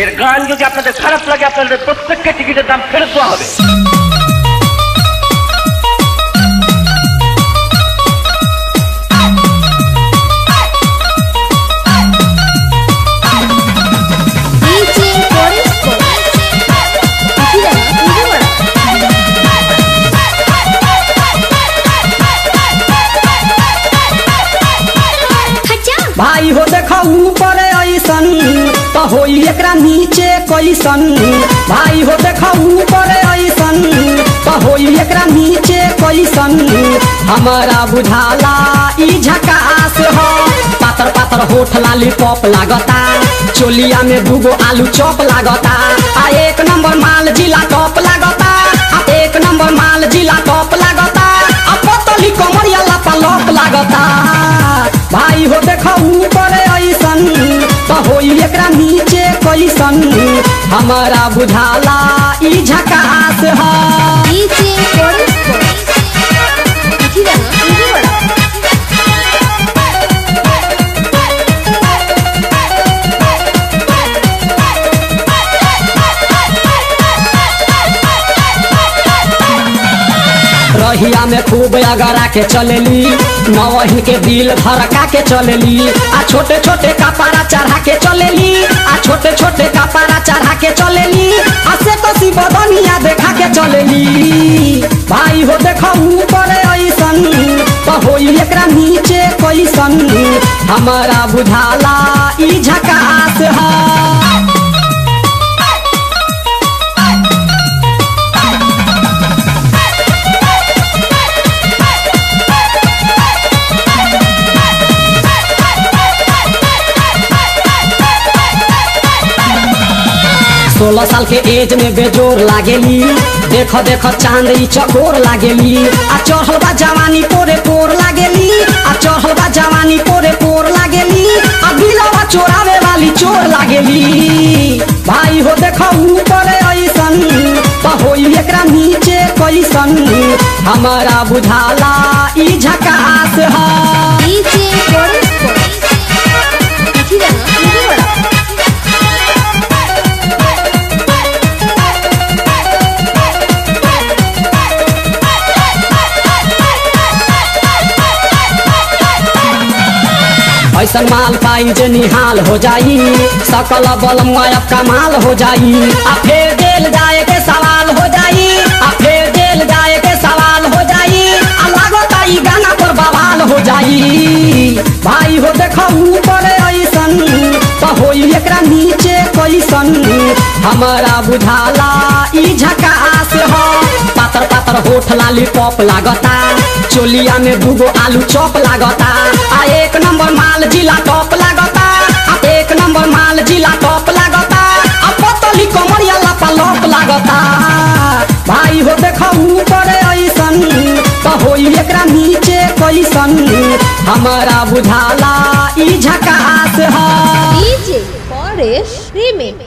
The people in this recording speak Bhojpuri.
এর গান যদি আপনাদের খারাপ লাগে আপনাদের প্রত্যেককে টিকিটের দাম ফেরত দেওয়া হবে। भाई हो देखा ऊपर ऐसन तो होई एकरा नीचे कैसन। भाई हो देखा ऊपर ऐसन तो होई एकरा नीचे कैसन। हमारा बुझाला ई झकास हो। पातर पातर होठ लाली पॉप लागता, चोलिया में दूगो आलू चॉप लागता। आ एक नंबर माल जिला टॉप लागता, आ एक नंबर माल जिला टॉप लागता। आ पतली कमरिया लापा लॉक लागता। भाई हो देखा ऊपर ऐसन तो होई एकरा नीचे कैसन। हमारा बुझाला ई झकास है। रहिया में खूब अगरा के चलेली, नवहिन के दिल धड़का के चलेली। आ छोटे छोटे कपड़ा चढ़ा के चलेली, आ छोटे छोटे कपड़ा चढ़ा के चलेली। आ से कसी बदनिया देखा के चलेली। भाई हो देखा ऊपर ऐसन तो होई एकरा नीचे कैसन। हमारा बुझाला ई झकास है। सोलह साल के एज में बेजोर लागेली, देख देख चांदी चकोर लागेली। आ चढ़ल बा जवानी पोरे पोर लागेली, आ चढ़ल बा जवानी पोरे पोर लागेली। आ दिलवा चोरावे वाली चोर लागेली। भाई हो देखा ऊपर ऐसन तो होई एकरा नीचे कैसन। हमारा बुझाला ई झकास है। ऐसन माल पाई जे निहाल हो जाई, सकल बल मायब कमाल हो जाई। आ फेर जेल जाए के सवाल हो जाई, आ फेर जेल जाए के सवाल हो जाई। आ लागता ई गाना पर बवाल हो जाई। भाई हो देखा ऊपर ऐसन तो होई एकरा नीचे कैसन। हमारा बुझाला ई झकास है। पातर पातर होठ लाली पॉप लागता, चोलिया में दूगो आलू चॉप लागता। आ एक नंबर माल जिला टॉप लागता, आ एक नंबर माल जिला टॉप लागता। आ पतली कमरिया लापा लॉक लागता। भाई हो देखा ऊपर ऐसन तो होई एकरा नीचे कैसन। हमारा बुझाला ई झकास है। DJ Forest Remix।